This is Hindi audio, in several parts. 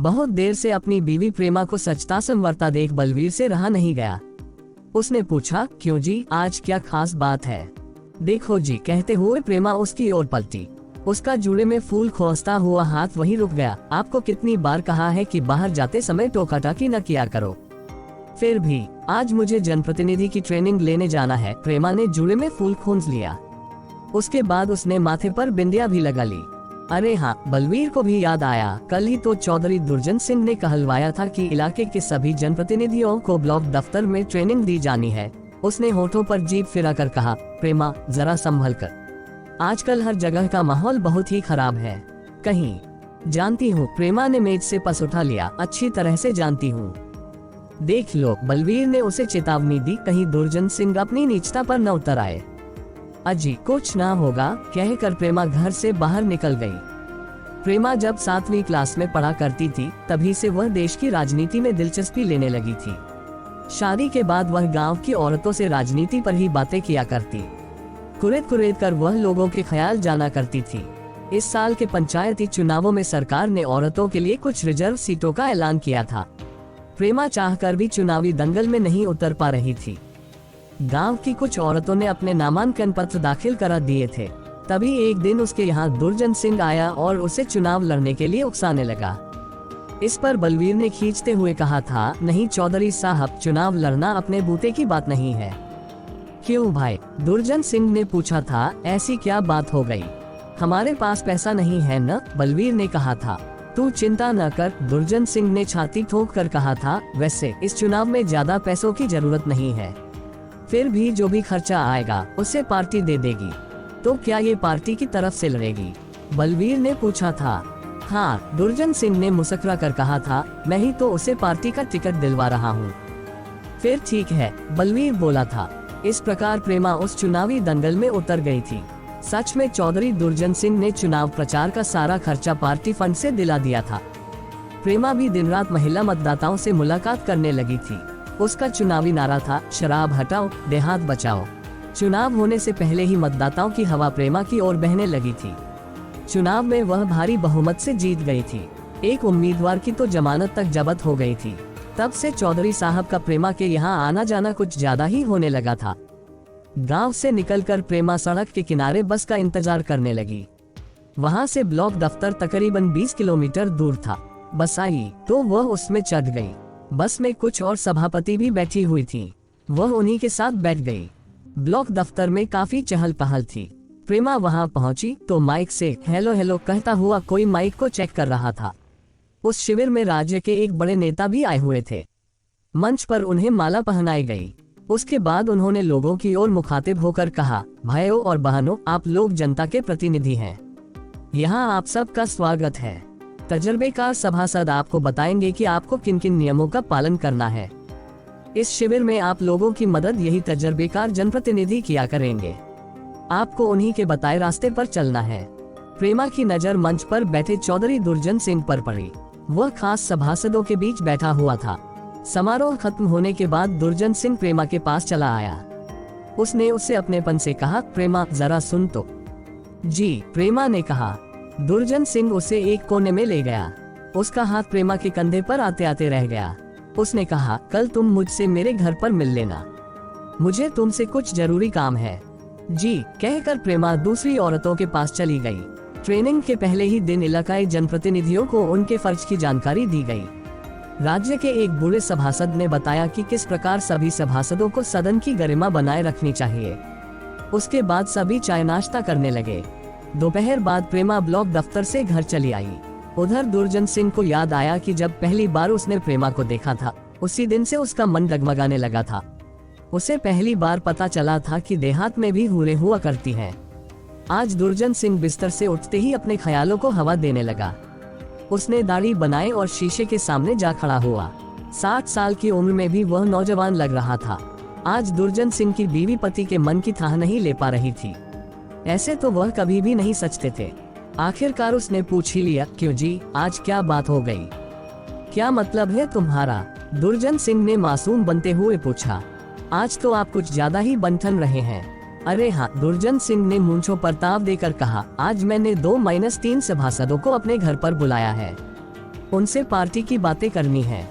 बहुत देर से अपनी बीवी प्रेमा को सचता संवरता देख बलवीर से रहा नहीं गया। उसने पूछा, क्यों जी, आज क्या खास बात है? देखो जी, कहते हुए प्रेमा उसकी ओर पलटी। उसका जूड़े में फूल खोसता हुआ हाथ वहीं रुक गया। आपको कितनी बार कहा है कि बाहर जाते समय टोका-टाकी न किया करो। फिर भी आज मुझे जनप्रतिनिधि की ट्रेनिंग लेने जाना है। प्रेमा ने जूड़े में फूल खोंस लिया। उसके बाद उसने माथे पर बिंदिया भी लगा ली। अरे हाँ, बलवीर को भी याद आया, कल ही तो चौधरी दुर्जन सिंह ने कहलवाया था कि इलाके के सभी जनप्रतिनिधियों को ब्लॉक दफ्तर में ट्रेनिंग दी जानी है। उसने होठों पर जीभ फिरा कर कहा, प्रेमा जरा संभल कर, आजकल हर जगह का माहौल बहुत ही खराब है। कहीं जानती हूँ, प्रेमा ने मेज से पस उठा लिया, अच्छी तरह से जानती हूँ। देख लो, बलवीर ने उसे चेतावनी दी, कहीं दुर्जन सिंह अपनी नीचता पर न उतर आए। अजी कुछ ना होगा, कहकर प्रेमा घर से बाहर निकल गई। प्रेमा जब 7वीं क्लास में पढ़ा करती थी, तभी से वह देश की राजनीति में दिलचस्पी लेने लगी थी। शादी के बाद वह गांव की औरतों से राजनीति पर ही बातें किया करती। कुरेद कर वह लोगों के ख्याल जाना करती थी। इस साल के पंचायती चुनावों में सरकार ने औरतों के लिए कुछ रिजर्व सीटों का ऐलान किया था। प्रेमा चाहकर भी चुनावी दंगल में नहीं उतर पा रही थी। गांव की कुछ औरतों ने अपने नामांकन पत्र दाखिल करा दिए थे। तभी एक दिन उसके यहाँ दुर्जन सिंह आया और उसे चुनाव लड़ने के लिए उकसाने लगा। इस पर बलवीर ने खींचते हुए कहा था, नहीं चौधरी साहब, चुनाव लड़ना अपने बूते की बात नहीं है। क्यों भाई? दुर्जन सिंह ने पूछा था। ऐसी क्या बात हो गई? हमारे पास पैसा नहीं है न, बलवीर ने कहा था। तू चिंता न कर, दुर्जन सिंह ने छाती ठोक कर कहा था। वैसे इस चुनाव में ज्यादा पैसों की जरूरत नहीं है, फिर भी जो भी खर्चा आएगा उसे पार्टी दे देगी। तो क्या ये पार्टी की तरफ से लड़ेगी? बलवीर ने पूछा था। हाँ, दुर्जन सिंह ने मुस्कुरा कर कहा था, मैं ही तो उसे पार्टी का टिकट दिलवा रहा हूँ। फिर ठीक है, बलवीर बोला था। इस प्रकार प्रेमा उस चुनावी दंगल में उतर गई थी। सच में चौधरी दुर्जन सिंह ने चुनाव प्रचार का सारा खर्चा पार्टी फंड से दिला दिया था। प्रेमा भी दिन रात महिला मतदाताओं से मुलाकात करने लगी थी। उसका चुनावी नारा था, शराब हटाओ, देहात बचाओ। चुनाव होने से पहले ही मतदाताओं की हवा प्रेमा की ओर बहने लगी थी। चुनाव में वह भारी बहुमत से जीत गई थी। एक उम्मीदवार की तो जमानत तक जब्त हो गई थी। तब से चौधरी साहब का प्रेमा के यहाँ आना जाना कुछ ज्यादा ही होने लगा था। गांव से निकलकर प्रेमा सड़क के किनारे बस का इंतजार करने लगी। वहां से ब्लॉक दफ्तर तकरीबन 20 किलोमीटर दूर था। बस आई तो वह उसमें चढ़ गई। बस में कुछ और सभापति भी बैठी हुई थी। वह उन्हीं के साथ बैठ गई। ब्लॉक दफ्तर में काफी चहल पहल थी। प्रेमा वहां पहुंची तो माइक से हेलो हेलो कहता हुआ कोई माइक को चेक कर रहा था। उस शिविर में राज्य के एक बड़े नेता भी आए हुए थे। मंच पर उन्हें माला पहनाई गई। उसके बाद उन्होंने लोगों की ओर मुखातिब होकर कहा, भाइयों और बहनों, आप लोग जनता के प्रतिनिधि हैं। यहाँ आप सबका स्वागत है। तजर्बेकार सभासद आपको बताएंगे कि आपको किन किन नियमों का पालन करना है। इस शिविर में आप लोगों की मदद यही तजर्बेकार जनप्रतिनिधि किया करेंगे। आपको उन्हीं के बताए रास्ते पर चलना है। प्रेमा की नजर मंच पर बैठे चौधरी दुर्जन सिंह पर पड़ी। वह खास सभासदों के बीच बैठा हुआ था। समारोह खत्म होने के बाद दुर्जन सिंह प्रेमा के पास चला आया। उसने उससे अपनेपन से कहा, प्रेमा जरा सुन तो। जी, प्रेमा ने कहा। दुर्जन सिंह उसे एक कोने में ले गया। उसका हाथ प्रेमा के कंधे पर आते आते रह गया। उसने कहा, कल तुम मुझसे मेरे घर पर मिल लेना, मुझे तुमसे कुछ जरूरी काम है। जी, कहकर प्रेमा दूसरी औरतों के पास चली गई। ट्रेनिंग के पहले ही दिन इलाकाई जनप्रतिनिधियों को उनके फर्ज की जानकारी दी गई। राज्य के एक बूढ़े सभासद ने बताया कि किस प्रकार सभी सभासदों को सदन की गरिमा बनाए रखनी चाहिए। उसके बाद सभी चाय नाश्ता करने लगे। दोपहर बाद प्रेमा ब्लॉक दफ्तर से घर चली आई। उधर दुर्जन सिंह को याद आया कि जब पहली बार उसने प्रेमा को देखा था, उसी दिन से उसका मन डगमगाने लगा था। उसे पहली बार पता चला था कि देहात में भी हूरें हुआ करती हैं। आज दुर्जन सिंह बिस्तर से उठते ही अपने ख्यालों को हवा देने लगा। उसने दाढ़ी बनाई और शीशे के सामने जा खड़ा हुआ। 60 साल की उम्र में भी वह नौजवान लग रहा था। आज दुर्जन सिंह की बीवी पति के मन की थाह नहीं ले पा रही थी। ऐसे तो वह कभी भी नहीं सचते थे। आखिरकार उसने पूछ ही लिया, क्यों जी, आज क्या बात हो गई? क्या मतलब है तुम्हारा? दुर्जन सिंह ने मासूम बनते हुए पूछा। आज तो आप कुछ ज्यादा ही बंठन रहे हैं। अरे हाँ, दुर्जन सिंह ने मूंछों पर ताव देकर कहा, आज मैंने 2-3 सभासदों को अपने घर पर बुलाया है। उनसे पार्टी की बातें करनी है।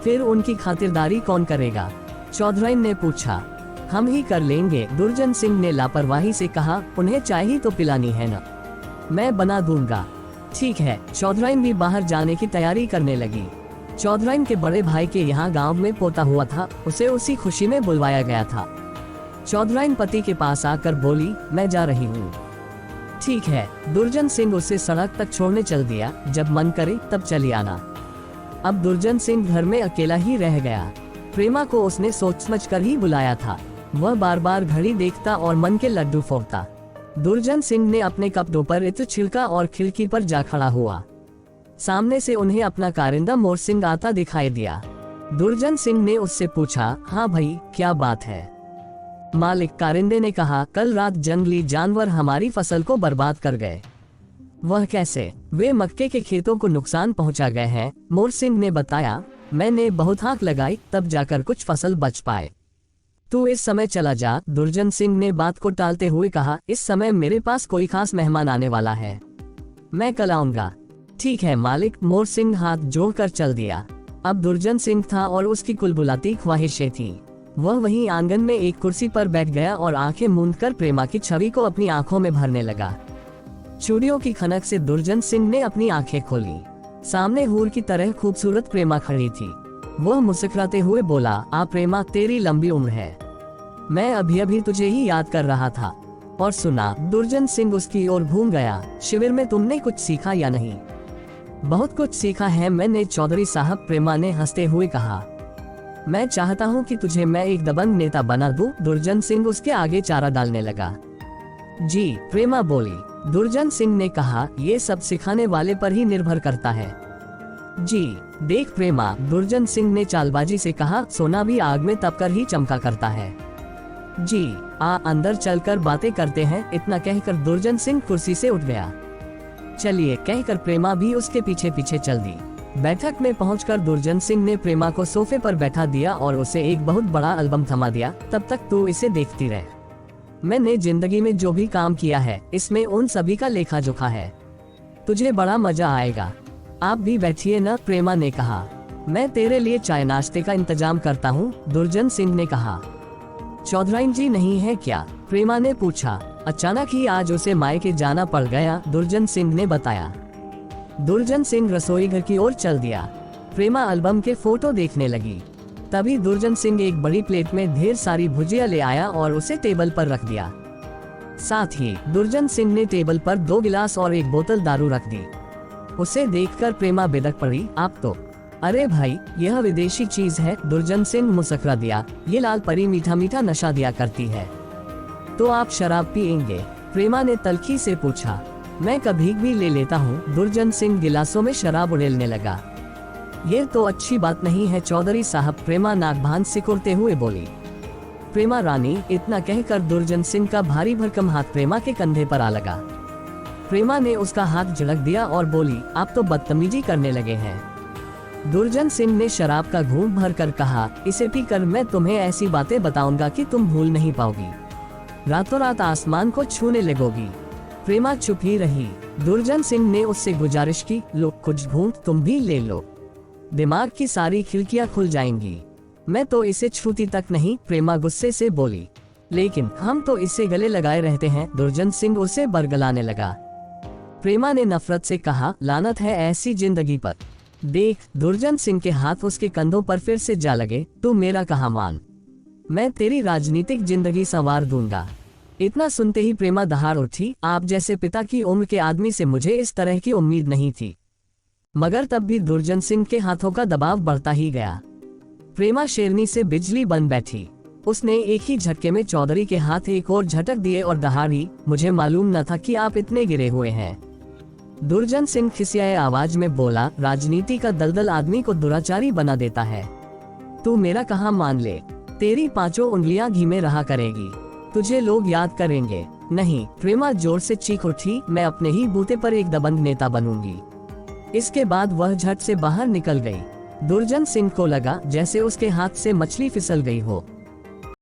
फिर उनकी खातिरदारी कौन करेगा? चौधराइन ने पूछा। हम ही कर लेंगे, दुर्जन सिंह ने लापरवाही से कहा। उन्हें चाय ही तो पिलानी है ना, मैं बना दूंगा। ठीक है। चौधराइन भी बाहर जाने की तैयारी करने लगी। चौधराइन के बड़े भाई के यहाँ गांव में पोता हुआ था, उसे उसी खुशी में बुलवाया गया था। चौधराइन पति के पास आकर बोली, मैं जा रही हूँ। ठीक है। दुर्जन सिंह उसे सड़क तक छोड़ने चल दिया। जब मन करे तब चली आना। अब दुर्जन सिंह घर में अकेला ही रह गया। प्रेमा को उसने सोच समझ कर ही बुलाया था। वह बार बार घड़ी देखता और मन के लड्डू फोड़ता। दुर्जन सिंह ने अपने कपड़ों पर इत्र छिड़का और खिड़की पर जा खड़ा हुआ। सामने से उन्हें अपना कारिंदा मोर सिंह आता दिखाई दिया। दुर्जन सिंह ने उससे पूछा, हाँ भाई, क्या बात है? मालिक, कारिंदे ने कहा, कल रात जंगली जानवर हमारी फसल को बर्बाद कर गए। वह कैसे? वे मक्के के खेतों को नुकसान पहुंचा गए हैं, मोर सिंह ने बताया। मैंने बहुत हाक लगाई, तब जाकर कुछ फसल बच पाए। तू इस समय चला जा, दुर्जन सिंह ने बात को टालते हुए कहा। इस समय मेरे पास कोई खास मेहमान आने वाला है, मैं कल आऊंगा। ठीक है मालिक, मोर सिंह हाथ जोड़कर चल दिया। अब दुर्जन सिंह था और उसकी कुलबुलाती ख्वाहिशें थी। वह वहीं आंगन में एक कुर्सी पर बैठ गया और आंखें मूंदकर प्रेमा की छवि को अपनी आंखों में भरने लगा। चूड़ियों की खनक से दुर्जन सिंह ने अपनी आंखें खोली। सामने हूर की तरह खूबसूरत प्रेमा खड़ी थी। वह मुस्कुराते हुए बोला, आ प्रेमा, तेरी लंबी उम्र है। मैं अभी अभी तुझे ही याद कर रहा था। और सुना? दुर्जन सिंह उसकी ओर घूम गया। शिविर में तुमने कुछ सीखा या नहीं? बहुत कुछ सीखा है मैंने चौधरी साहब, प्रेमा ने हंसते हुए कहा। मैं चाहता हूँ कि तुझे मैं एक दबंग नेता बना दूं। दुर्जन सिंह उसके आगे चारा डालने लगा। जी, प्रेमा बोली। दुर्जन सिंह ने कहा, ये सब सिखाने वाले पर ही निर्भर करता है। जी, देख प्रेमा, दुर्जन सिंह ने चालबाजी से कहा, सोना भी आग में तपकर ही चमका करता है। जी, आ अंदर चलकर बातें करते हैं। इतना कहकर दुर्जन सिंह कुर्सी से उठ गया। चलिए, कहकर प्रेमा भी उसके पीछे पीछे चल दी। बैठक में पहुंचकर दुर्जन सिंह ने प्रेमा को सोफे पर बैठा दिया और उसे एक बहुत बड़ा एल्बम थमा दिया। तब तक तू इसे देखती रह। मैंने जिंदगी में जो भी काम किया है, इसमें उन सभी का लेखा जोखा है। तुझे बड़ा मजा आएगा। आप भी बैठिए न, प्रेमा ने कहा। मैं तेरे लिए चाय नाश्ते का इंतजाम करता हूँ, दुर्जन सिंह ने कहा। चौधराइन जी नहीं है क्या? प्रेमा ने पूछा। अचानक ही आज उसे मायके जाना पड़ गया, दुर्जन सिंह ने बताया। दुर्जन सिंह रसोई घर की ओर चल दिया। प्रेमा एल्बम के फोटो देखने लगी। तभी दुर्जन सिंह एक बड़ी प्लेट में ढेर सारी भुजिया ले आया और उसे टेबल पर रख दिया। साथ ही दुर्जन सिंह ने टेबल पर 2 गिलास और एक बोतल दारू रख दी। उसे देखकर प्रेमा बेधक पड़ी। आप तो, अरे भाई, यह विदेशी चीज है, दुर्जन सिंह मुस्कुरा दिया। ये लाल परी मीठा मीठा नशा दिया करती है। तो आप शराब पिएंगे? प्रेमा ने तल्खी से पूछा। मैं कभी भी ले लेता हूँ, दुर्जन सिंह गिलासों में शराब उड़ेलने लगा। ये तो अच्छी बात नहीं है चौधरी साहब, प्रेमा नाक सिकुड़ते हुए बोली। प्रेमा रानी, इतना कहकर दुर्जन सिंह का भारी भरकम हाथ प्रेमा के कंधे पर आ लगा। प्रेमा ने उसका हाथ झड़क दिया और बोली, आप तो बदतमीजी करने लगे हैं। दुर्जन सिंह ने शराब का घूंट भर कर कहा, इसे पीकर मैं तुम्हें ऐसी बातें बताऊंगा कि तुम भूल नहीं पाओगी। रातों रात आसमान को छूने लगोगी। प्रेमा चुप ही रही। दुर्जन सिंह ने उससे गुजारिश की, लो कुछ घूंट तुम भी ले लो, दिमाग की सारी खिड़कियां खुल जाएंगी। मैं तो इसे छूती तक नहीं, प्रेमा गुस्से से बोली। लेकिन हम तो इसे गले लगाए रहते हैं, दुर्जन सिंह उसे बरगलाने लगा। प्रेमा ने नफरत से कहा, लानत है ऐसी जिंदगी पर। देख, दुर्जन सिंह के हाथ उसके कंधों पर फिर से जा लगे। तू मेरा कहा मान, मैं तेरी राजनीतिक जिंदगी संवार दूंगा। इतना सुनते ही प्रेमा दहाड़ उठी। आप जैसे पिता की उम्र के आदमी से मुझे इस तरह की उम्मीद नहीं थी। मगर तब भी दुर्जन सिंह के हाथों का दबाव बढ़ता ही गया। प्रेमा शेरनी से बिजली बन बैठी। उसने एक ही झटके में चौधरी के हाथ एक और झटक दिए और दहाड़ी, मुझे मालूम न था कि आप इतने गिरे हुए हैं। दुर्जन सिंह खिसियाए आवाज में बोला, राजनीति का दलदल आदमी को दुराचारी बना देता है। तू मेरा कहा मान ले, तेरी 5 उंगलियां घी में रहा करेगी, तुझे लोग याद करेंगे। नहीं, प्रेमा जोर से चीख उठी, मैं अपने ही बूते पर एक दबंग नेता बनूंगी। इसके बाद वह झट से बाहर निकल गई। दुर्जन सिंह को लगा जैसे उसके हाथ से मछली फिसल गई हो।